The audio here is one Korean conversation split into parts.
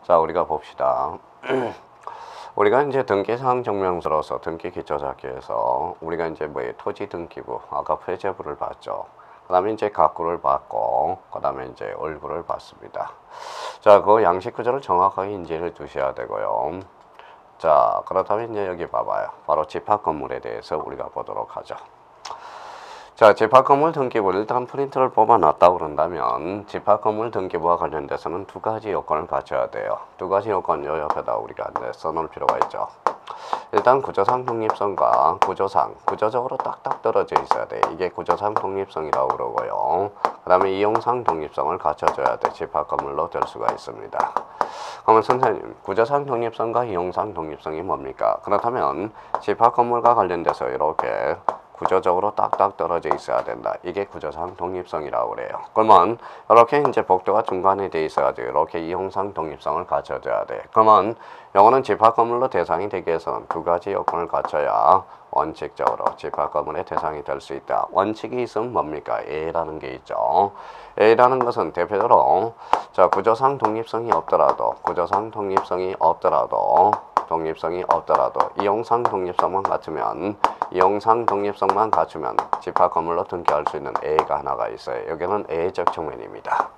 자, 우리가 봅시다. 우리가 이제 등기사항 증명서로서 등기 기초자기에서 우리가 이제 토지 등기부, 아까 표제부를 봤죠. 그 다음에 이제 가구를 봤고, 그 다음에 이제 얼굴을 봤습니다. 자, 그 양식 구조를 정확하게 인지를 두셔야 되고요. 자, 그렇다면 이제 여기 봐봐요. 바로 집합 건물에 대해서 우리가 보도록 하죠. 자, 집합건물 등기부 일단 프린트를 뽑아놨다고 그런다면 집합건물 등기부와 관련돼서는 두 가지 요건을 갖춰야 돼요. 두 가지 요건 요 옆에다 우리가 이제 써놓을 필요가 있죠. 일단 구조상 독립성과 구조적으로 딱딱 떨어져 있어야 돼. 이게 구조상 독립성이라고 그러고요. 그 다음에 이용상 독립성을 갖춰줘야 돼. 집합건물로 될 수가 있습니다. 그러면 선생님, 구조상 독립성과 이용상 독립성이 뭡니까? 그렇다면 집합건물과 관련돼서 이렇게 구조적으로 딱딱 떨어져 있어야 된다. 이게 구조상 독립성이라고 그래요. 그러면 이렇게 이제 복도가 중간에 돼 있어가지고 이렇게 이용상 독립성을 갖춰줘야 돼. 그러면 요거는 집합건물로 대상이 되기 위해서는 두 가지 요건을 갖춰야 원칙적으로 집합건물의 대상이 될 수 있다. 원칙이 있으면 뭡니까? A라는 게 있죠. A라는 것은 대표적으로 자, 구조상 독립성이 없더라도 이용상 독립성만 갖추면 집합건물로 등기할 수 있는 A가 하나가 있어요. 여기는 A적 측면입니다.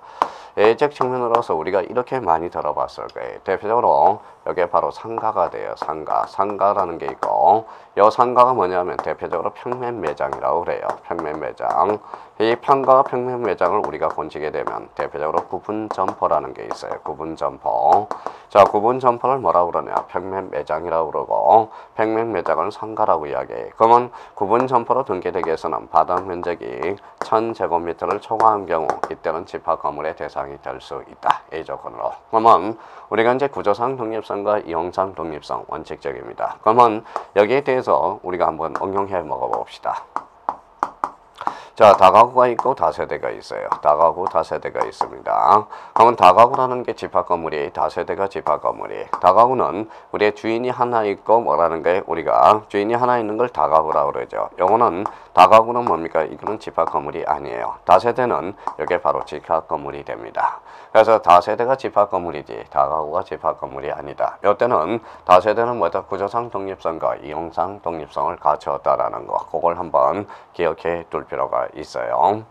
A적 측면으로서 우리가 이렇게 많이 들어봤을 거예요. 대표적으로 여기에 바로 상가가 돼요. 상가라는 게 있고, 이 상가가 뭐냐면 대표적으로 평면 매장이라고 그래요. 평면 매장. 이 평가와 평면 매장을 우리가 건지게 되면 대표적으로 구분 점포라는 게 있어요. 구분 점포. 자, 구분 점포를 뭐라고 그러냐? 평면 매장이라고 그러고, 평면 매장을 상가라고 이야기해. 그러면 구분 점포로 등기되기 위해서는 바닥 면적이 1000제곱미터를 초과한 경우 이때는 집합 건물의 대상이 될 수 있다. A 조건으로. 그러면 우리가 이제 구조상 독립성과 이용상 독립성 원칙적입니다. 그러면 여기에 대해서 우리가 한번 응용해 먹어봅시다. 자, 다가구가 있고 다세대가 있어요. 다가구, 다세대가 있습니다. 그러면 다가구라는 게 집합건물이, 다세대가 집합건물이. 다가구는 우리의 주인이 하나 있고 뭐라는 게 우리가 주인이 하나 있는 걸 다가구라고 그러죠. 요거는 다가구는 뭡니까? 이거는 집합건물이 아니에요. 다세대는 이게 바로 집합건물이 됩니다. 그래서 다세대가 집합건물이지 다가구가 집합건물이 아니다. 이때는 다세대는 뭐다? 구조상 독립성과 이용상 독립성을 갖추었다라는 거. 그걸 한번 기억해 둘 필요가 있어요.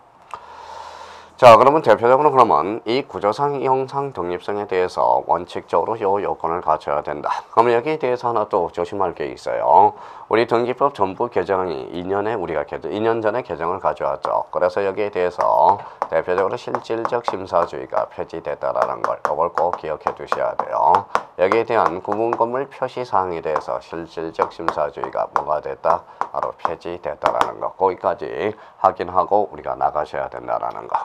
자, 그러면 대표적으로 그러면 이 구조상 이용상 독립성에 대해서 원칙적으로 요 요건을 갖춰야 된다. 그러면 여기에 대해서 하나 또 조심할 게 있어요. 우리 등기법 전부 개정이 2년 전에 개정을 가져왔죠. 그래서 여기에 대해서 대표적으로 실질적 심사주의가 폐지됐다라는 걸 이걸 꼭 기억해 두셔야 돼요. 여기에 대한 구분건물 표시사항에 대해서 실질적 심사주의가 뭐가 됐다? 바로 폐지됐다라는 거. 거기까지 확인하고 우리가 나가셔야 된다라는 거.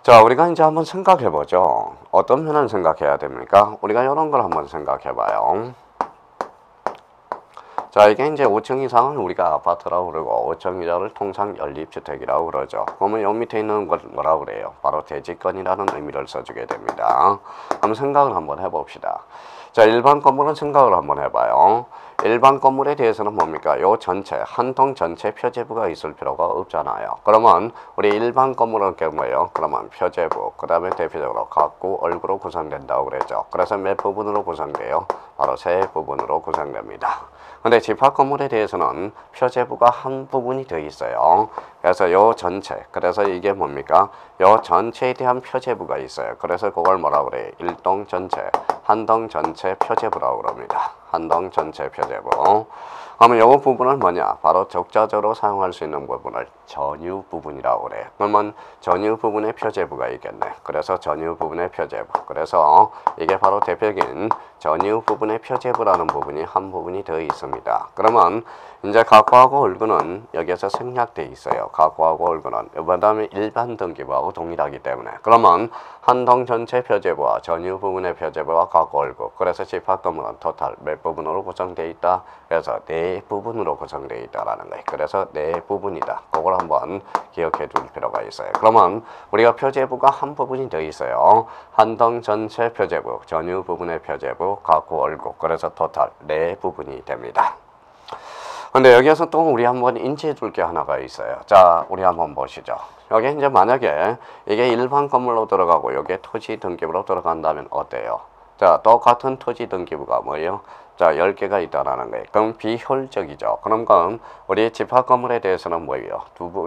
자, 우리가 이제 한번 생각해 보죠. 어떤 면을 생각해야 됩니까? 우리가 이런 걸 한번 생각해 봐요. 자, 이게 이제 5층 이상은 우리가 아파트라고 그러고 5층 이하를 통상 연립주택이라고 그러죠. 그러면 요 밑에 있는 걸 뭐라고 그래요? 바로 대지권이라는 의미를 써주게 됩니다. 그럼 생각을 한번 해봅시다. 자, 일반 건물은 생각을 한번 해봐요. 일반 건물에 대해서는 뭡니까? 요 전체, 한 동 전체 표제부가 있을 필요가 없잖아요. 그러면 우리 일반 건물은 뭐예요? 그러면 표제부, 그 다음에 대표적으로 가구, 얼굴로 구성된다고 그랬죠. 그래서 몇 부분으로 구성돼요? 바로 세 부분으로 구성됩니다. 근데 집합 건물에 대해서는 표제부가 한 부분이 더 있어요. 그래서 요 전체, 그래서 이게 뭡니까? 요 전체에 대한 표제부가 있어요. 그래서 그걸 뭐라고 그래요? 일동 전체, 한동 전체 표제부라고 그럽니다. 한동 전체 표제부. 그러면 요 부분은 뭐냐? 바로 적자적으로 사용할 수 있는 부분을 전유 부분이라고 그래요. 그러면 전유 부분의 표제부가 있겠네. 그래서 전유 부분의 표제부. 그래서 이게 바로 대표적인 전유 부분의 표제부라는 부분이 한 부분이 더 있습니다. 그러면 이제 가구하고 얼굴은 여기에서 생략돼 있어요. 가구하고 얼굴은. 그 다음에 일반 등기부하고 동일하기 때문에. 그러면 한동 전체 표제부와 전유 부분의 표제부와 가구 얼굴. 그래서 집합 건물은 토탈 몇 부분으로 구성되어 있다? 그래서 네 부분으로 구성되어 있다라는 거예요. 그래서 네 부분이다. 그걸 한번 기억해 둘 필요가 있어요. 그러면 우리가 표제부가 한 부분이 더 있어요. 한동 전체 표제부, 전유 부분의 표제부, 가구 얼굴. 그래서 토탈 네 부분이 됩니다. 근데 여기에서 또 우리 한번 인지해 줄 게 하나가 있어요. 자, 우리 한번 보시죠. 여기 이제 만약에 이게 일반 건물로 들어가고 여기에 토지 등기부로 들어간다면 어때요? 자, 똑같은 토지 등기부가 뭐예요? 자, 10개가 있다라는 거예요. 그럼 비효율적이죠. 그럼 우리 집합 건물에 대해서는 뭐예요?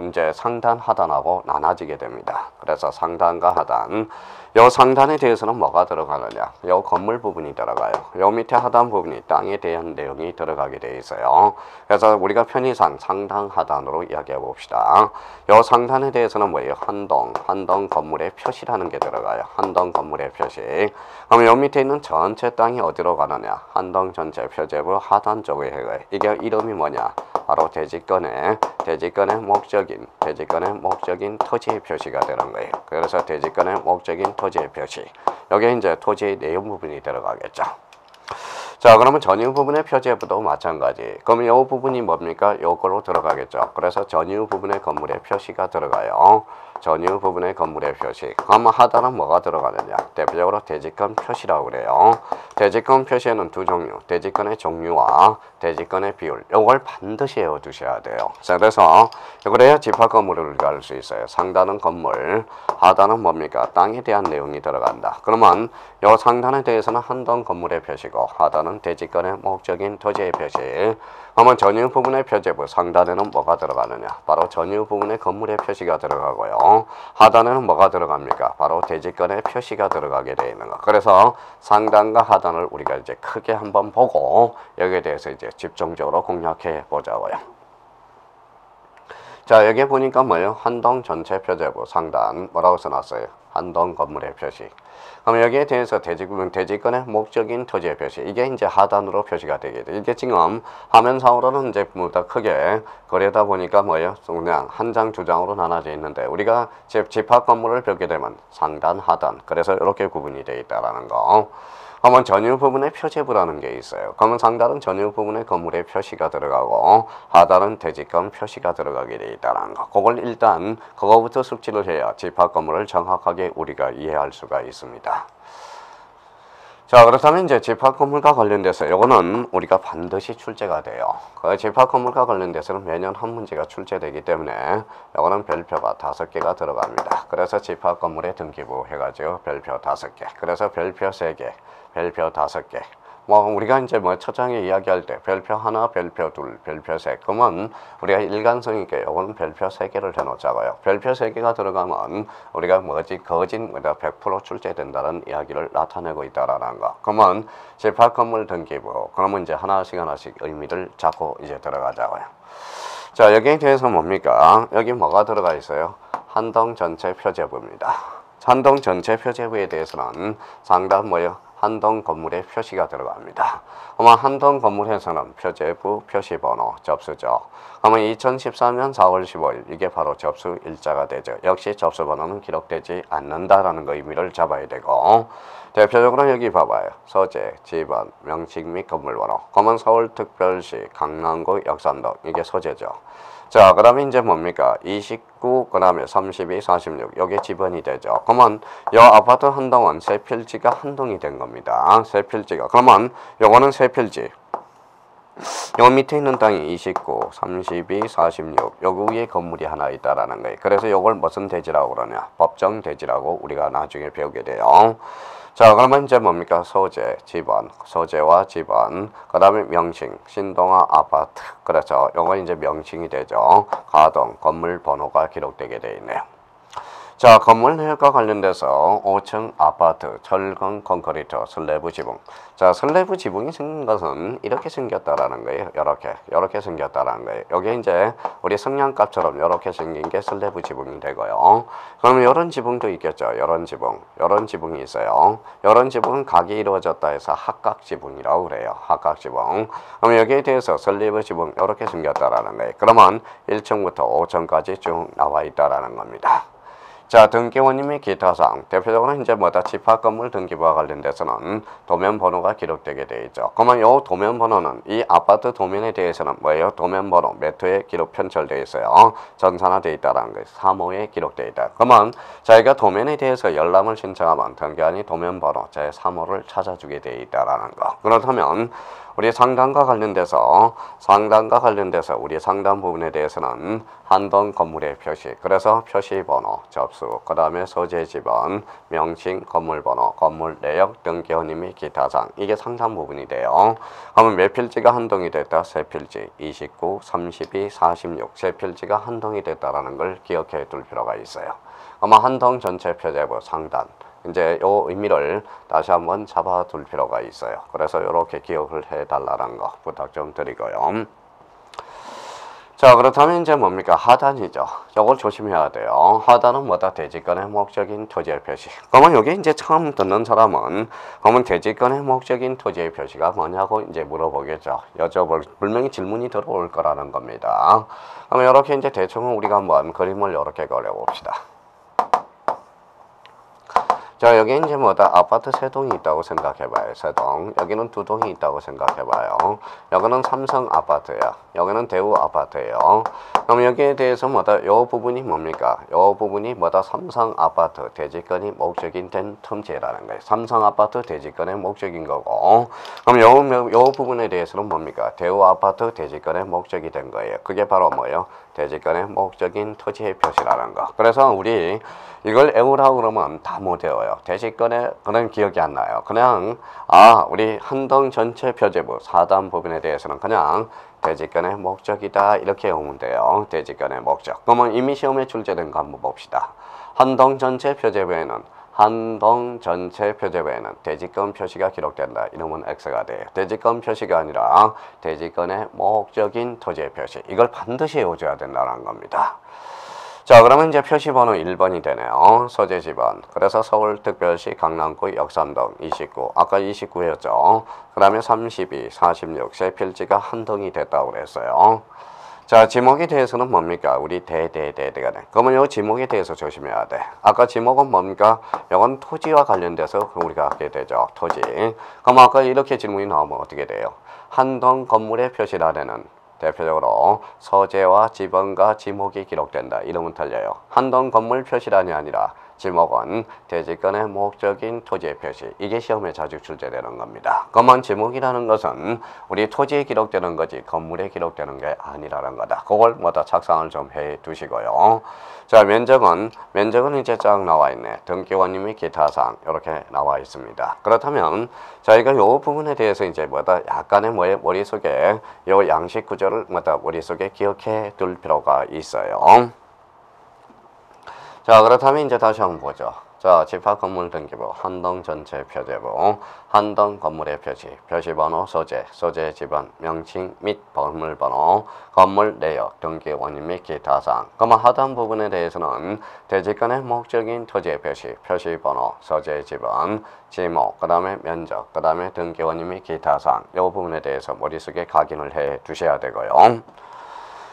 이제 상단, 하단하고 나눠지게 됩니다. 그래서 상단과 하단. 요 상단에 대해서는 뭐가 들어가느냐? 요 건물 부분이 들어가요. 요 밑에 하단 부분이 땅에 대한 내용이 들어가게 돼 있어요. 그래서 우리가 편의상 상단, 하단으로 이야기해 봅시다. 요 상단에 대해서는 뭐예요? 한동 건물의 표시라는 게 들어가요. 한동 건물의 표시. 그럼 요 밑에 있는 전체 땅이 어디로 가느냐? 한동 전체 표제부 하단 쪽에 해요. 이게 이름이 뭐냐? 바로 대지권의 목적인 토지의 표시가 되는 거예요. 그래서 대지권의 목적인 토지의 표시. 여기 이제 토지의 내용 부분이 들어가겠죠. 자, 그러면 전유 부분의 표제부도 마찬가지. 그럼 이 부분이 뭡니까? 요걸로 들어가겠죠. 그래서 전유 부분의 건물의 표시가 들어가요. 전유 부분의 건물의 표시. 그러면 하단은 뭐가 들어가느냐? 대표적으로 대지권 표시라고 그래요. 대지권 표시에는 두 종류. 대지권의 종류와 대지권의 비율. 요걸 반드시 외워두셔야 돼요. 자, 그래서 그래야 집합 건물을 알 수 있어요. 상단은 건물, 하단은 뭡니까? 땅에 대한 내용이 들어간다. 그러면 요 상단에 대해서는 한동 건물의 표시고 하단은 대지권의 목적인 토지의 표시. 그러면 전유 부분의 표제부 상단에는 뭐가 들어가느냐? 바로 전유 부분의 건물의 표시가 들어가고요. 하단에는 뭐가 들어갑니까? 바로 대지권의 표시가 들어가게 되어 있는 거. 그래서 상단과 하단을 우리가 이제 크게 한번 보고 여기에 대해서 이제 집중적으로 공략해 보자고요. 자, 여기 보니까 뭐예요? 한동 전체 표제부 상단 뭐라고 써놨어요? 한동 건물의 표시. 그럼 여기에 대해서 대지권의 목적인 토지의 표시. 이게 이제 하단으로 표시가 되게 돼. 이게 지금 화면상으로는 이제 보다 크게 그러다 보니까 뭐예요? 그냥 한 장, 두 장으로 나눠져 있는데 우리가 집합 건물을 벽게 되면 상단, 하단. 그래서 이렇게 구분이 되어 있다라는 거. 그러면 전유 부분의 표제부라는 게 있어요. 그러면 상단은 전유 부분의 건물의 표시가 들어가고 하단은 대지권 표시가 들어가게 되어 있다는 거. 그걸 일단 그거부터 숙지를 해야 집합 건물을 정확하게 우리가 이해할 수가 있습니다. 자, 그렇다면 이제 집합 건물과 관련돼서 이거는 우리가 반드시 출제가 돼요. 그 집합 건물과 관련돼서는 매년 한 문제가 출제되기 때문에 이거는 별표가 5개가 들어갑니다. 그래서 집합 건물의 등기부 해가지고 별표 5개. 그래서 별표 3개, 별표 5개. 뭐 우리가 이제 뭐 첫 장에 이야기할 때 별표 하나, 별표 둘, 별표 셋. 그러면 우리가 일관성 있게 요거는 별표 3개를 해놓자고요. 별표 3개가 들어가면 우리가 거진 100% 출제된다는 이야기를 나타내고 있다라는 거. 그러면 집합 건물 등기부. 그러면 이제 하나씩 의미를 잡고 이제 들어가자고요. 자, 여기에 대해서 뭡니까? 여기 뭐가 들어가 있어요? 한동 전체 표제부입니다. 한동 전체 표제부에 대해서는 상단 뭐예요? 한동 건물의 표시가 들어갑니다. 그러면 한동 건물에서는 표제부 표시번호 접수죠. 그러면 2013년 4월 15일 이게 바로 접수 일자가 되죠. 역시 접수번호는 기록되지 않는다라는 거 의미를 잡아야 되고 대표적으로 여기 봐봐요. 소재, 지번, 명칭 및 건물번호. 그러면 서울특별시, 강남구, 역삼동 이게 소재죠. 자, 그러면 이제 뭡니까? 29, 그 다음에 32, 46. 요게 지번이 되죠. 그러면 요 아파트 한 동은 세 필지가 한 동이 된 겁니다. 세 필지가. 그러면 요거는 세 필지. 요 밑에 있는 땅이 29, 32, 46. 요 위에 건물이 하나 있다라는 거예요. 그래서 요걸 무슨 대지라고 그러냐? 법정 대지라고 우리가 나중에 배우게 돼요. 자, 그러면 이제 뭡니까? 소재, 지번, 소재와 지번, 그 다음에 명칭, 신동아 아파트. 그렇죠. 요건 이제 명칭이 되죠. 가동, 건물 번호가 기록되게 되어 있네요. 자, 건물 내역과 관련돼서 5층 아파트, 철근, 콘크리트, 슬래브 지붕. 자, 슬래브 지붕이 생긴 것은 이렇게 생겼다라는 거예요. 요렇게 생겼다라는 거예요. 요게 이제 우리 성냥갑처럼 요렇게 생긴 게 슬래브 지붕이 되고요. 그럼 요런 지붕도 있겠죠. 요런 지붕이 있어요. 요런 지붕은 각이 이루어졌다 해서 합각 지붕이라고 그래요. 합각 지붕. 그럼 여기에 대해서 슬래브 지붕 요렇게 생겼다라는 거예요. 그러면 1층부터 5층까지 쭉 나와 있다라는 겁니다. 자, 등기원님 및 기타사항. 대표적으로 이제 뭐다 집합 건물 등기부와 관련돼서는 도면 번호가 기록되게 되어 있죠. 그러면 요 도면 번호는 이 아파트 도면에 대해서는 뭐예요? 도면 번호 몇 호에 기록 편철되어 있어요. 전산화되어 있다라는 거예요. 3호에 기록되어 있다. 그러면 저희가 도면에 대해서 열람을 신청하면 등기관이 도면 번호 제 3호를 찾아주게 되어 있다라는 거. 그렇다면 우리 상담과 관련돼서 우리 상담 부분에 대해서는 한동 건물의 표시, 그래서 표시 번호, 접수, 그 다음에 소재 지번, 명칭, 건물 번호, 건물 내역, 등기원님 및 기타 사항, 이게 상담 부분이 돼요. 그러면 몇 필지가 한동이 됐다? 세 필지, 29, 32, 46, 세 필지가 한동이 됐다라는 걸 기억해 둘 필요가 있어요. 아마 한동 전체 표제부 상단, 이제 요 의미를 다시 한번 잡아둘 필요가 있어요. 그래서 이렇게 기억을 해달라는 거 부탁 좀 드리고요. 자, 그렇다면 이제 뭡니까? 하단이죠. 이걸 조심해야 돼요. 하단은 뭐다? 대지권의 목적인 토지의 표시. 그러면 여기 이제 처음 듣는 사람은 그러면 대지권의 목적인 토지의 표시가 뭐냐고 이제 물어보겠죠. 분명히 질문이 들어올 거라는 겁니다. 그러면 이렇게 이제 대충 우리가 한번 그림을 이렇게 그려봅시다. 자, 여기 이제 뭐다? 아파트 세 동이 있다고 생각해봐요. 세 동. 여기는 두 동이 있다고 생각해봐요. 여기는 삼성 아파트야. 여기는 대우 아파트예요. 그럼 여기에 대해서 뭐다? 요 부분이 뭡니까? 요 부분이 뭐다? 삼성 아파트 대지권이 목적인 된 틈지라는 거예요. 삼성 아파트 대지권의 목적인 거고. 그럼 요 부분에 대해서는 뭡니까? 대우 아파트 대지권의 목적이 된 거예요. 그게 바로 뭐예요? 대지권의 목적인 토지의 표시라는 거. 그래서 우리 이걸 외우라고 그러면 다 못 외워요. 대지권에 그런 기억이 안 나요. 그냥 우리 한동 전체 표제부 4단 부분에 대해서는 그냥 대지권의 목적이다 이렇게 외우면 돼요. 대지권의 목적. 그러면 이미 시험에 출제된 거 한번 봅시다. 한동 전체 표제부에는 대지권 표시가 기록된다. 이러면 X가 돼요. 대지권 표시가 아니라 대지권의 목적인 토지의 표시. 이걸 반드시 외워줘야 된다는 겁니다. 자, 그러면 이제 표시번호 1번이 되네요. 소재 지번. 그래서 서울특별시 강남구 역삼동 29. 아까 29였죠. 그 다음에 32, 46. 세 필지가 한동이 됐다고 그랬어요. 자, 지목에 대해서는 뭡니까? 우리 대대가 돼. 그러면 이 지목에 대해서 조심해야 돼. 아까 지목은 뭡니까? 이건 토지와 관련돼서 우리가 하게 되죠. 토지. 그럼 아까 이렇게 질문이 나오면 어떻게 돼요? 한동 건물의 표시란에는 대표적으로 소재와 지번과 지목이 기록된다. 이러면 틀려요. 한동 건물 표시란이 아니라 지목은 대지권의 목적인 토지의 표시. 이게 시험에 자주 출제되는 겁니다. 그러면 지목이라는 것은 우리 토지에 기록되는 거지 건물에 기록되는 게 아니라는 거다. 그걸 뭐다 착상을 좀 해 두시고요. 자, 면적은 이제 쫙 나와 있네. 등기원님이 기타 사항 이렇게 나와 있습니다. 그렇다면 저희가 요 부분에 대해서 이제 뭐다 약간의 머릿속에 요 양식 구조를 머릿속에 기억해 둘 필요가 있어요. 자, 그렇다면 이제 다시 한번 보죠. 자, 집합 건물 등기부, 한동 전체 표제부, 한동 건물의 표시, 표시번호, 소재 지번, 명칭 및 건물번호, 건물 내역, 등기 원인 및 기타 사항. 그러면 하단 부분에 대해서는 대지권의 목적인 토지의 표시, 표시번호, 소재 지번, 지목, 그 다음에 면적, 그 다음에 등기 원인 및 기타 사항. 이 부분에 대해서 머릿속에 각인을 해 두셔야 되고요.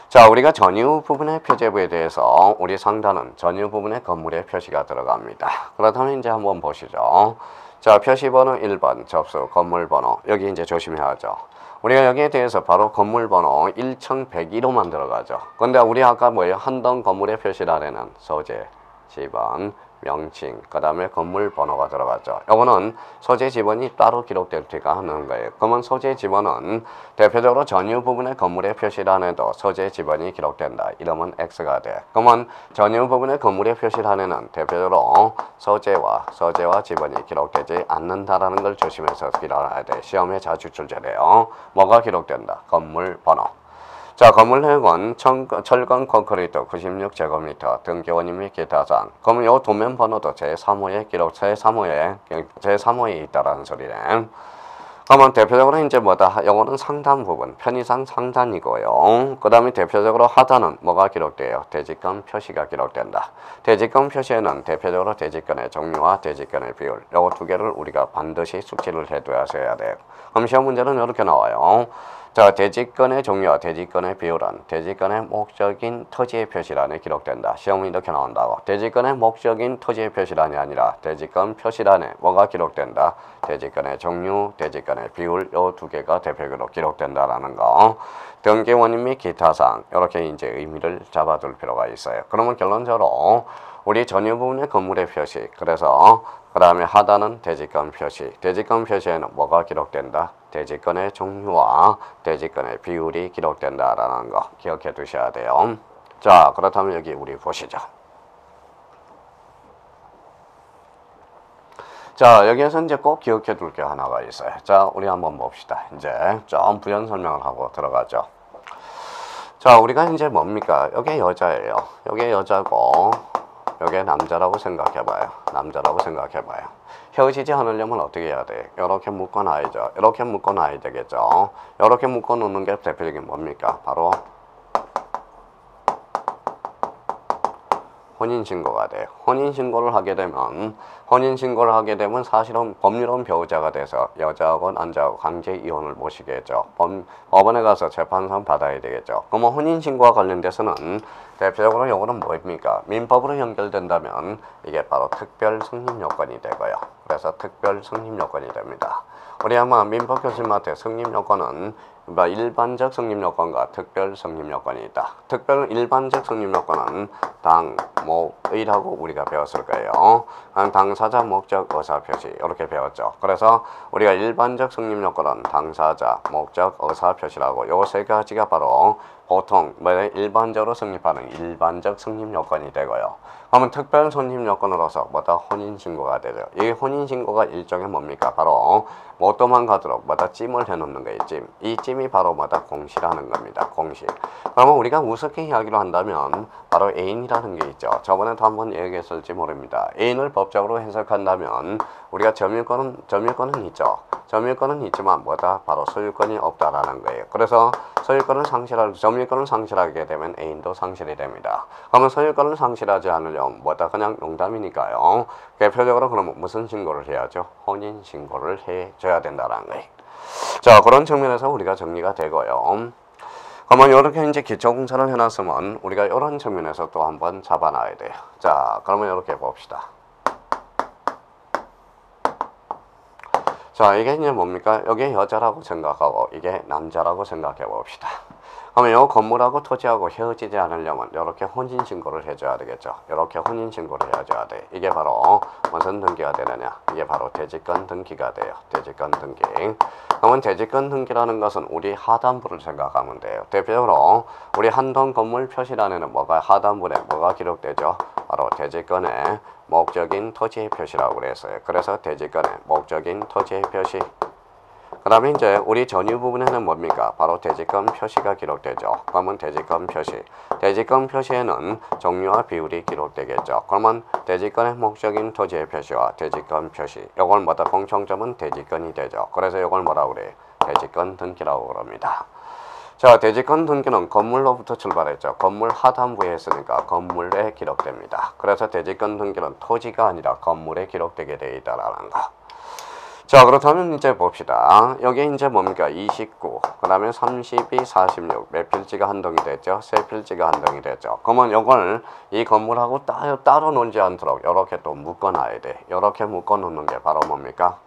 자, 우리가 전유 부분의 표제부에 대해서 우리 상단은 전유 부분의 건물의 표시가 들어갑니다. 그렇다면 이제 한번 보시죠. 자, 표시번호 1번 접수 건물번호 여기 이제 조심해야죠. 우리가 여기에 대해서 바로 건물번호 1101호만 들어가죠. 근데 우리 아까 뭐예요? 한동 건물의 표시란에는 소재, 지번, 명칭, 그 다음에 건물 번호가 들어가죠. 요거는 소재 지번이 따로 기록될 때가 하는 거예요. 그러면 소재 지번은 대표적으로 전유 부분의 건물의 표시란에도 소재 지번이 기록된다. 이러면 X가 돼. 그러면 전유 부분의 건물의 표시란에는 대표적으로 소재와 지번이 기록되지 않는다라는 걸 조심해서 기록해야 돼. 시험에 자주 출제돼요. 뭐가 기록된다? 건물 번호. 자, 건물 내역은 철근 콘크리트 96제곱미터 등기원인 및 기타 사항. 그러면 요 도면 번호도 제3호에 제3호에 있다라는 소리네. 그러면 대표적으로 이제 뭐다? 요거는 상단 부분, 편의상 상단이고요. 그 다음에 대표적으로 하단은 뭐가 기록돼요? 대지권 표시가 기록된다. 대지권 표시에는 대표적으로 대지권의 종류와 대지권의 비율, 요거 두 개를 우리가 반드시 숙지를 해둬야 돼요. 그럼 시험 문제는 이렇게 나와요. 자, 대지권의 종류와 대지권의 비율은 대지권의 목적인 토지의 표시란에 기록된다. 시험은 이렇게 나온다고. 대지권의 목적인 토지의 표시란이 아니라 대지권 표시란에 뭐가 기록된다? 대지권의 종류, 대지권의 비율 요 두 개가 대표적으로 기록된다라는 거. 등기 원인 및 기타 사항 이렇게 이제 의미를 잡아둘 필요가 있어요. 그러면 결론적으로 우리 전유 부분의 건물의 표시. 그래서 그 다음에 하단은 대지권 표시. 대지권 표시에는 뭐가 기록된다? 대지권의 종류와 대지권의 비율이 기록된다라는 거 기억해 두셔야 돼요. 자, 그렇다면 여기 우리 보시죠. 자, 여기에서 이제 꼭 기억해 둘 게 하나가 있어요. 자, 우리 한번 봅시다. 이제 좀 부연 설명을 하고 들어가죠. 자, 우리가 이제 뭡니까? 여기 여자예요. 여기 여자고 여기 남자라고 생각해봐요. 남자라고 생각해봐요. 헤어지지 않으려면 어떻게 해야 돼? 이렇게 묶어놔야죠. 이렇게 묶어놔야 되겠죠. 이렇게 묶어놓는 게 대표적인 뭡니까? 바로 혼인신고가 돼요. 혼인신고를 하게 되면 사실은 법률은 배우자가 돼서 여자하고 남자하고 강제 이혼을 모시겠죠. 법원에 가서 재판상 받아야 되겠죠. 그러면 혼인신고와 관련돼서는 대표적으로 요거는 뭐입니까? 민법으로 연결된다면 이게 바로 특별 승인 요건이 되고요. 그래서 특별 승인 요건이 됩니다. 우리 아마 민법 교수님한테 승인 요건은 일반적 승인 요건과 특별 승인 요건이 있다. 일반적 승인 요건은 당목의라고 우리가 배웠을 거예요. 당사자, 목적, 의사 표시 이렇게 배웠죠. 그래서 우리가 일반적 승인 요건은 당사자, 목적, 의사 표시라고 요 세 가지가 바로 보통 일반적으로 성립하는 일반적 승립 요건이 되고요. 그러면 특별 성립 요건으로서 뭐다? 혼인신고가 되죠. 이 혼인신고가 일종의 뭡니까? 바로 못 도망가도록 뭐다? 찜을 해놓는 거예요. 찜. 이 찜이 바로 뭐다? 공시라는 겁니다. 공시. 그러면 우리가 우습게 이야기로 한다면 바로 애인이라는 게 있죠. 저번에도 한번 얘기했을지 모릅니다. 애인을 법적으로 해석한다면 우리가 점유권은 있죠. 점유권은 있지만 뭐다? 바로 소유권이 없다라는 거예요. 그래서 점유권을 상실하게 되면 애인도 상실이 됩니다. 그러면 소유권을 상실하지 않으려면 뭐다? 그냥 농담이니까요. 대표적으로 그러면 무슨 신고를 해야죠? 혼인 신고를 해줘야 된다는 거예요. 자, 그런 측면에서 우리가 정리가 되고요. 그러면 이렇게 이제 기초공사를 해놨으면 우리가 이런 측면에서 또 한번 잡아놔야 돼요. 자, 그러면 이렇게 봅시다. 자, 이게 이제 뭡니까? 여기 여자라고 생각하고 이게 남자라고 생각해 봅시다. 그러면 이 건물하고 토지하고 헤어지지 않으려면 이렇게 혼인신고를 해줘야 되겠죠. 이렇게 혼인신고를 해줘야 돼. 이게 바로 무슨 등기가 되느냐? 이게 바로 대지권 등기가 돼요. 대지권 등기. 그러면 대지권 등기라는 것은 우리 하단부를 생각하면 돼요. 대표적으로 우리 한동 건물 표시란에는 하단부에 뭐가 기록되죠? 바로 대지권의 목적인 토지의 표시라고 그랬어요. 그래서 대지권의 목적인 토지의 표시. 그 다음에 이제 우리 전유 부분에는 뭡니까? 바로 대지권 표시가 기록되죠. 그러면 대지권 표시. 대지권 표시에는 종류와 비율이 기록되겠죠. 그러면 대지권의 목적인 토지의 표시와 대지권 표시. 요걸 공통점은 대지권이 되죠. 그래서 요걸 뭐라고 그래요? 대지권 등기라고 그럽니다. 자, 대지권 등기는 건물로부터 출발했죠. 건물 하단부에 했으니까 건물에 기록됩니다. 그래서 대지권 등기는 토지가 아니라 건물에 기록되게 되어 있다라는 거. 자, 그렇다면 이제 봅시다. 여기 이제 뭡니까? 29, 그 다음에 32, 46. 몇 필지가 한동이 됐죠? 세 필지가 한동이 됐죠. 그러면 이걸 이 건물하고 따로 놀지 않도록 이렇게 또 묶어놔야 돼. 이렇게 묶어놓는 게 바로 뭡니까?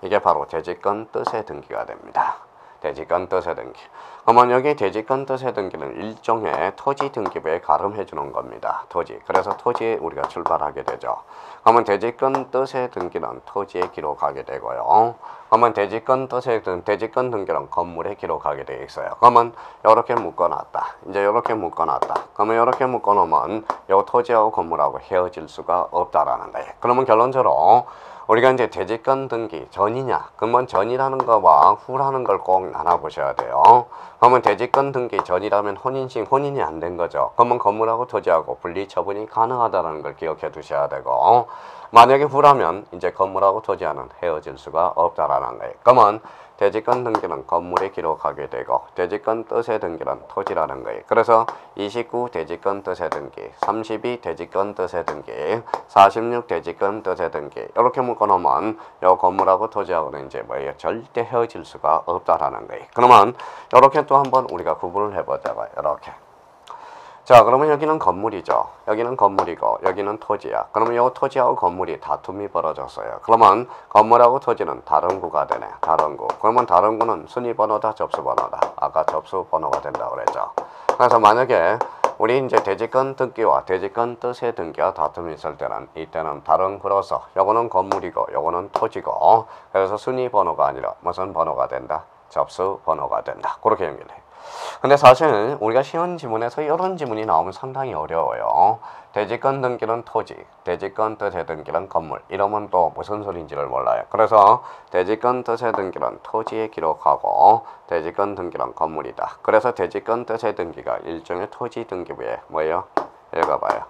이게 바로 대지권 뜻의 등기가 됩니다. 대지권 뜻의 등기. 그러면 여기 대지권 뜻의 등기는 일종의 토지 등기부에 가름해 주는 겁니다. 토지. 그래서 토지에 우리가 출발하게 되죠. 그러면 대지권 뜻의 등기는 토지에 기록하게 되고요. 그러면 대지권 등기는 건물에 기록하게 되어 있어요. 그러면 이렇게 묶어놨다. 이제 이렇게 묶어놨다. 그러면 이렇게 묶어놓으면 이 토지하고 건물하고 헤어질 수가 없다라는 거예요. 그러면 결론적으로 우리가 이제 대지권 등기 전이냐? 그러면 전이라는 거와 후라는 걸 꼭 나눠보셔야 돼요. 그러면 대지권 등기 전이라면 혼인이 안 된 거죠. 그러면 건물하고 토지하고 분리 처분이 가능하다는 걸 기억해 두셔야 되고, 만약에 후라면 이제 건물하고 토지와는 헤어질 수가 없다라는 거예요. 그러면 대지권 등기는 건물에 기록하게 되고 대지권 뜻의 등기는 토지라는 거예요. 그래서 29 대지권 뜻의 등기, 32 대지권 뜻의 등기, 46 대지권 뜻의 등기 이렇게 묶어놓으면 이 건물하고 토지하고는 이제 뭐예요? 절대 헤어질 수가 없다라는 거예요. 그러면 이렇게 또 한번 우리가 구분을 해보자고요. 이렇게. 자, 그러면 여기는 건물이죠. 여기는 건물이고 여기는 토지야. 그러면 이 토지하고 건물이 다툼이 벌어졌어요. 그러면 건물하고 토지는 다른 구가 되네. 다른 구. 그러면 다른 구는 순위번호다, 접수번호다. 아까 접수번호가 된다고 그랬죠. 그래서 만약에 우리 이제 대지권 등기와 대지권 뜻의 등기와 다툼이 있을 때는 이때는 다른 구로서 요거는 건물이고 요거는 토지고 그래서 순위번호가 아니라 무슨 번호가 된다? 접수번호가 된다. 그렇게 연결해. 근데 사실 우리가 쉬운 지문에서 이런 지문이 나오면 상당히 어려워요. 대지권 등기는 토지, 대지권 뜻의 등기는 건물. 이러면 또 무슨 소리인지를 몰라요. 그래서 대지권 뜻의 등기는 토지에 기록하고 대지권 등기는 건물이다. 그래서 대지권 뜻의 등기가 일종의 토지 등기부에 뭐예요? 읽어봐요.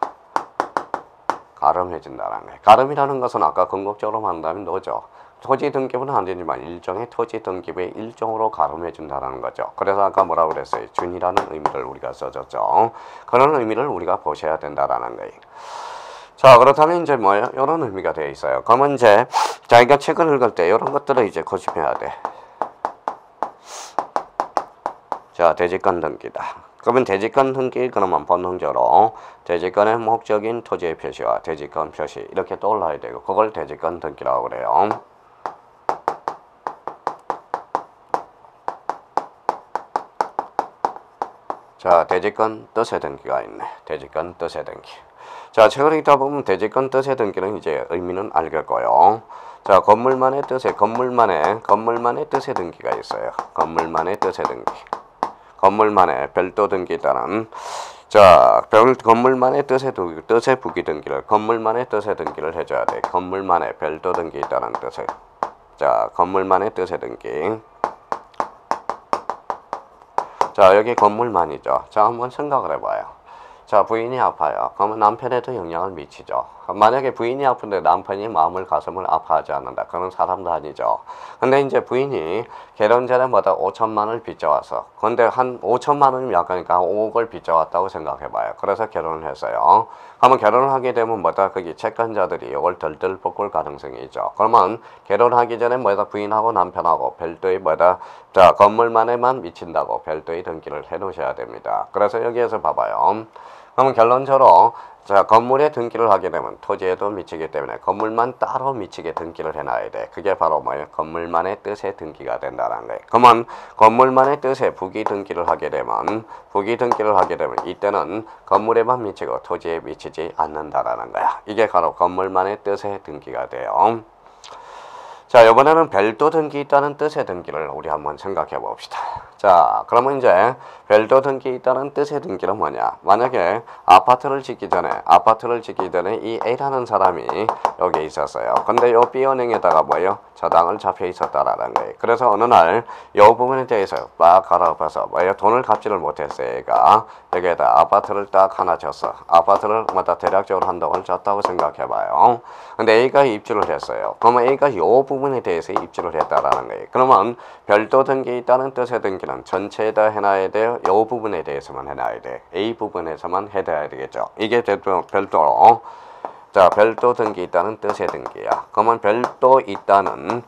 가름해진다는 거예요. 가름이라는 것은 아까 궁극적으로 말한다면 노죠. 토지 등기부는 안 되지만 일종의 토지 등기부의 일종으로 가름해 준다는 거죠. 그래서 아까 뭐라고 그랬어요? 준이라는 의미를 우리가 써줬죠. 그런 의미를 우리가 보셔야 된다라는 거예요. 자, 그렇다면 이제 뭐예요? 이런 의미가 되어 있어요. 그러면 이제 자기가 책을 읽을 때 이런 것들을 이제 고집해야 돼. 자, 대지권 등기다. 그러면 대지권 등기 그러면 본능적으로 대지권의 목적인 토지의 표시와 대지권 표시 이렇게 떠올라야 되고 그걸 대지권 등기라고 그래요. 자, 대지권 뜻의 등기가 있네. 대지권 뜻의 등기. 자, 책을 읽다 보면 대지권 뜻의 등기는 이제 의미는 알겠고요. 자, 건물만의 뜻의 뜻의 등기가 있어요. 건물만의 뜻의 등기. 건물만의 별도 등기에 따른 건물만의 뜻의 부기 등기를 건물만의 뜻의 등기를 해줘야 돼. 건물만의 별도 등기에 따른 뜻의 건물만의 뜻의 등기. 자, 여기 건물만이죠. 자, 한번 생각을 해봐요. 자, 부인이 아파요. 그러면 남편에도 영향을 미치죠. 만약에 부인이 아픈데 남편이 마음을 가슴을 아파하지 않는다. 그런 사람도 아니죠. 근데 이제 부인이 결혼 전에 5천만 원을 빚져와서 근데 한 5천만 원이면 약하니까 5억을 빚져왔다고 생각해봐요. 그래서 결혼을 했어요. 그러면 결혼을 하게 되면 거기 채권자들이 이걸 덜덜 볶을 가능성이 있죠. 그러면 결혼하기 전에 부인하고 남편하고 별도의 건물만에만 미친다고 별도의 등기를 해 놓으셔야 됩니다. 그래서 여기에서 봐봐요. 그러면 결론적으로 건물에 등기를 하게 되면 토지에도 미치기 때문에 건물만 따로 미치게 등기를 해놔야 돼. 그게 바로 뭐예요? 건물만의 뜻의 등기가 된다는 거예요. 그러면 건물만의 뜻의 부기 등기를 하게 되면 이때는 건물에만 미치고 토지에 미치지 않는다라는 거야. 이게 바로 건물만의 뜻의 등기가 돼요. 자, 이번에는 별도 등기 있다는 뜻의 등기를 우리 한번 생각해 봅시다. 자, 그러면 이제 별도 등기 있다는 뜻의 등기는 뭐냐? 만약에 아파트를 짓기 전에 이 A라는 사람이 여기 있었어요. 근데 요 B은행에다가 저당을 잡혀 있었다라는 거예요. 그래서 어느 날 요 부분에 대해서 막 갈아엎어서 돈을 갚지를 못했어요. 얘가 여기에다 아파트를 딱 하나 졌어. 아파트를 대략적으로 한 동을 졌다고 생각해봐요. 근데 A가 입주를 했어요. 그러면 A가 요 부분에 대해서 입주를 했다라는 거예요. 그러면 별도 등기 있다는 뜻의 등기는 전체에다 해놔야 돼요. 요 부분에 대해서만 해놔야 돼. A 부분에서만 해둬야 되겠죠. 이게 별도로 별도 등기 있다는 뜻의 등기야. 그러면 별도 있다는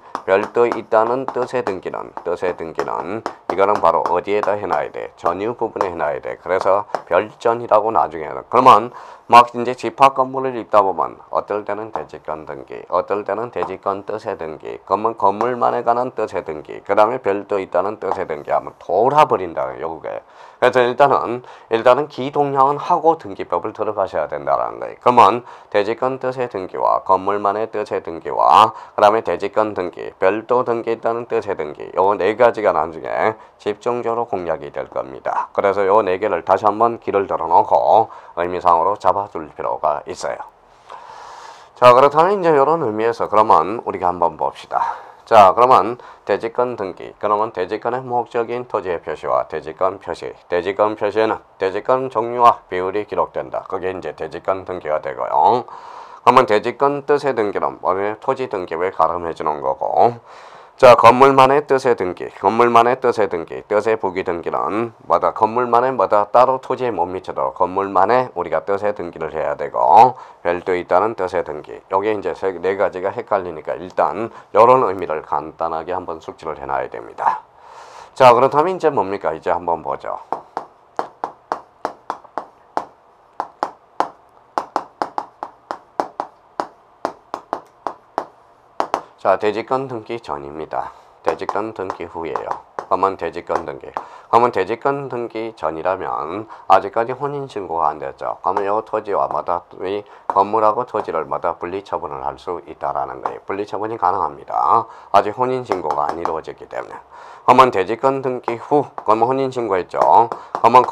뜻의 등기는 이거는 바로 어디에다 해놔야 돼? 전유 부분에 해놔야 돼. 그래서 별전이라고 나중에 그러면 이제 집합 건물을 읽다 보면 어떨 때는 대지권 등기, 어떨 때는 대지권 뜻의 등기, 그러면 건물만에 관한 뜻의 등기, 그 다음에 별도 있다는 뜻의 등기 하면 돌아버린다. 요게. 그래서 일단은 기동량은 하고 등기법을 들어가셔야 된다는 거예요. 그러면 대지권 뜻의 등기와 건물만의 뜻의 등기와 그 다음에 대지권 등기, 별도 등기 있다는 뜻의 등기, 요 네 가지가 나중에 집중적으로 공략이 될 겁니다. 그래서 요 네 개를 다시 한번 길을 들어놓고 의미상으로 잡아줄 필요가 있어요. 자, 그렇다면 이제 이런 의미에서 그러면 우리가 한번 봅시다. 자, 그러면 대지권 등기, 그러면 대지권의 목적인 토지의 표시와 대지권 표시에는 대지권 종류와 비율이 기록된다. 그게 이제 대지권 등기가 되고요. 그러면 대지권 뜻의 등기는 토지 등기부에 가름해 주는 거고, 자, 건물만의 뜻의 등기, 건물만의 뜻의 등기, 뜻의 부기 등기는 뭐다? 건물만의 뭐다? 따로 토지에 못 미치도록 건물만의 우리가 뜻의 등기를 해야 되고, 별도에 있다는 뜻의 등기. 요게 이제 네 가지가 헷갈리니까 일단 이런 의미를 간단하게 한번 숙지를 해놔야 됩니다. 자, 그렇다면 이제 뭡니까? 이제 한번 보죠. 자, 대지권 등기 전입니다. 대지권 등기 후예요. 그러면 대지권 등기. 그러면 대지권 등기 전이라면 아직까지 혼인신고가 안 됐죠. 그러면 이 토지와 마다 이 건물하고 토지를 마다 분리처분을 할 수 있다라는 거예요. 분리처분이 가능합니다. 아직 혼인신고가 안 이루어졌기 때문에. 그러면 대지권 등기 후, 그러면 혼인신고했죠. 그러면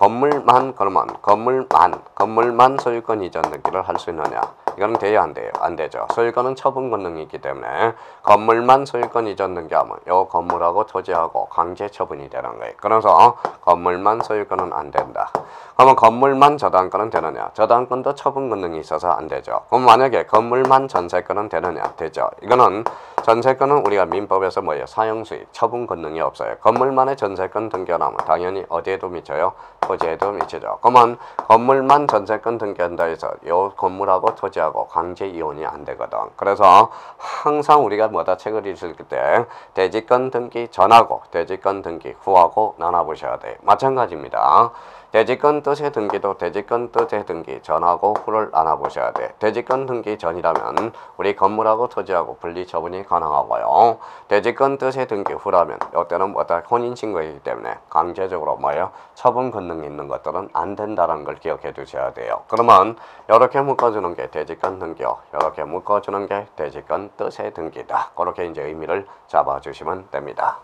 건물만 소유권 이전 등기를 할 수 있느냐? 이거는 돼야 안 돼요. 안 되죠. 소유권은 처분 권능이 있기 때문에 건물만 소유권 이전 등기하면 요 건물하고 토지하고 강제 처분이 되는 거예요. 그래서 건물만 소유권은 안 된다. 그러면 건물만 저당권은 되느냐? 저당권도 처분 권능이 있어서 안 되죠. 그럼 만약에 건물만 전세권은 되느냐? 되죠. 이거는 전세권은 우리가 민법에서 뭐예요? 사용수익, 처분 권능이 없어요. 건물만의 전세권 등기하면 당연히 어디에도 미쳐요? 토지에도 미치죠. 그러면 건물만 전세권 등기한다 해서 요 건물하고 토지하고 강제 이혼이 안 되거든. 그래서 항상 우리가 뭐다 책을 읽을 때 대지권 등기 전하고 대지권 등기 후하고 나눠보셔야 돼요. 마찬가지입니다. 대지권 뜻의 등기도 대지권 뜻의 등기 전하고 후를 나눠보셔야 돼. 대지권 등기 전이라면 우리 건물하고 토지하고 분리 처분이 가능하고요. 대지권 뜻의 등기 후라면 이때는 뭐다 혼인신고이기 때문에 강제적으로 뭐예요? 처분 권능이 있는 것들은 안 된다는 걸 기억해 두셔야 돼요. 그러면 이렇게 묶어주는 게 대지권 등기요. 이렇게 묶어주는 게 대지권 뜻의 등기다. 그렇게 이제 의미를 잡아주시면 됩니다.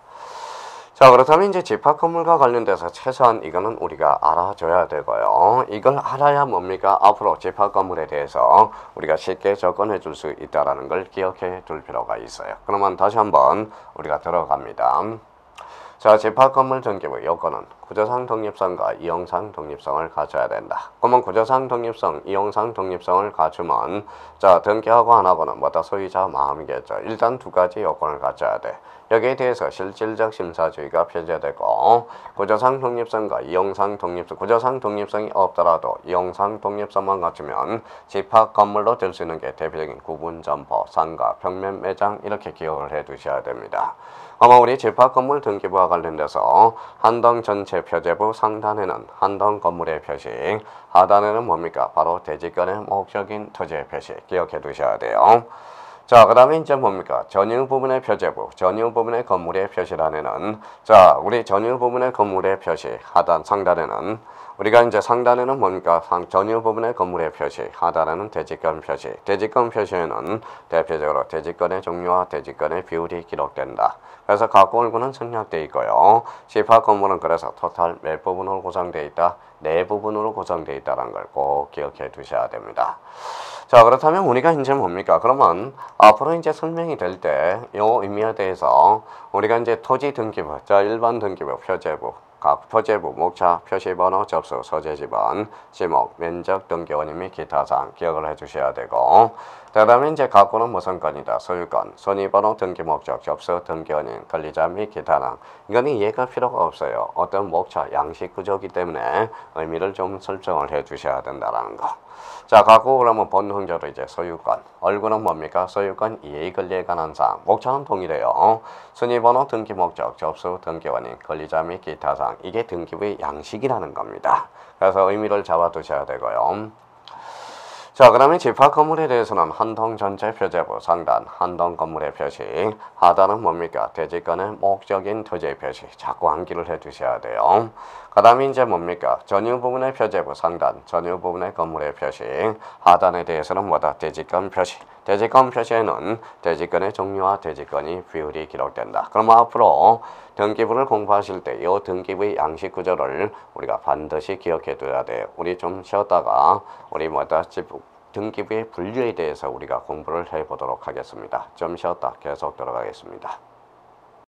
자, 그렇다면 이제 집합 건물과 관련돼서 최소한 이거는 우리가 알아줘야 되고요. 이걸 알아야 뭡니까? 앞으로 집합 건물에 대해서 우리가 쉽게 접근해 줄 수 있다는 걸 기억해 둘 필요가 있어요. 그러면 다시 한번 우리가 들어갑니다. 자, 집합 건물 등기부 요건은 구조상 독립성과 이용상 독립성을 갖춰야 된다. 그러면 구조상 독립성, 이용상 독립성을 갖추면 자, 등기하고 안 하고는 뭐다 소유자 마음이겠죠. 일단 두 가지 요건을 갖춰야 돼. 여기에 대해서 실질적 심사주의가 표시되고 구조상 독립성과 이용상 독립성, 구조상 독립성이 없더라도 이용상 독립성만 갖추면 집합 건물로 될 수 있는 게 대표적인 구분 점포, 상가, 벽면 매장 이렇게 기억을 해 두셔야 됩니다. 아마 우리 집합 건물 등기부와 관련돼서 한동 전체 표제부 상단에는 한동 건물의 표시, 하단에는 뭡니까? 바로 대지권의 목적인 토지의 표시 기억해 두셔야 돼요. 자, 그 다음에 이제 뭡니까? 전유 부분의 표제부, 전유 부분의 건물의 표시란에는 자, 우리 전유 부분의 건물의 표시, 하단, 상단에는 우리가 이제 상단에는 뭡니까? 전유 부분의 건물의 표시, 하단에는 대지권 표시. 대지권 표시에는 대표적으로 대지권의 종류와 대지권의 비율이 기록된다. 그래서 각 골구는 생략되어 있고요. 집합 건물은 그래서 토탈 몇 부분으로 구성되어 있다? 네 부분으로 구성되어 있다는 걸 꼭 기억해 두셔야 됩니다. 자, 그렇다면 우리가 이제 뭡니까? 그러면 앞으로 이제 설명이 될 때 이 의미에 대해서 우리가 이제 토지 등기부, 자, 일반 등기부, 표제부, 각 표제부, 목차, 표시번호, 접수, 소재지번, 지목, 면적, 등기원인 및 기타 사항 기억을 해주셔야 되고, 그 다음에 이제 각고는 무슨 건이다? 소유권, 손위번호, 등기목적, 접수, 등기원인, 권리자 및 기타 사항. 이거는 이해가 필요가 없어요. 어떤 목차, 양식 구조이기 때문에 의미를 좀 설정을 해주셔야 된다는 거. 자, 각고 그러면 본능적으로 이제 소유권, 얼굴은 뭡니까? 소유권 이해 권리에 관한 사항, 목차는 동일해요. 순위번호, 등기목적, 접수, 등기원인, 권리자 및 기타 사항. 이게 등기부의 양식이라는 겁니다. 그래서 의미를 잡아두셔야 되고요. 자, 그러면 집합 건물에 대해서는 한동 전체 표제부 상단, 한동 건물의 표시, 하단은 뭡니까? 대지권의 목적인 토지의 표시, 자꾸 암기를 해두셔야 돼요. 그 다음에 이제 뭡니까? 전유 부분의 표제부 상단, 전유 부분의 건물의 표시, 하단에 대해서는 뭐다? 대지권 표시. 대지권 표시에는 대지권의 종류와 대지권이 비율이 기록된다. 그럼 앞으로 등기부를 공부하실 때 이 등기부의 양식 구조를 우리가 반드시 기억해 둬야 돼요. 우리 좀 쉬었다가 우리 뭐다? 등기부의 분류에 대해서 우리가 공부를 해 보도록 하겠습니다. 좀 쉬었다 계속 들어가겠습니다.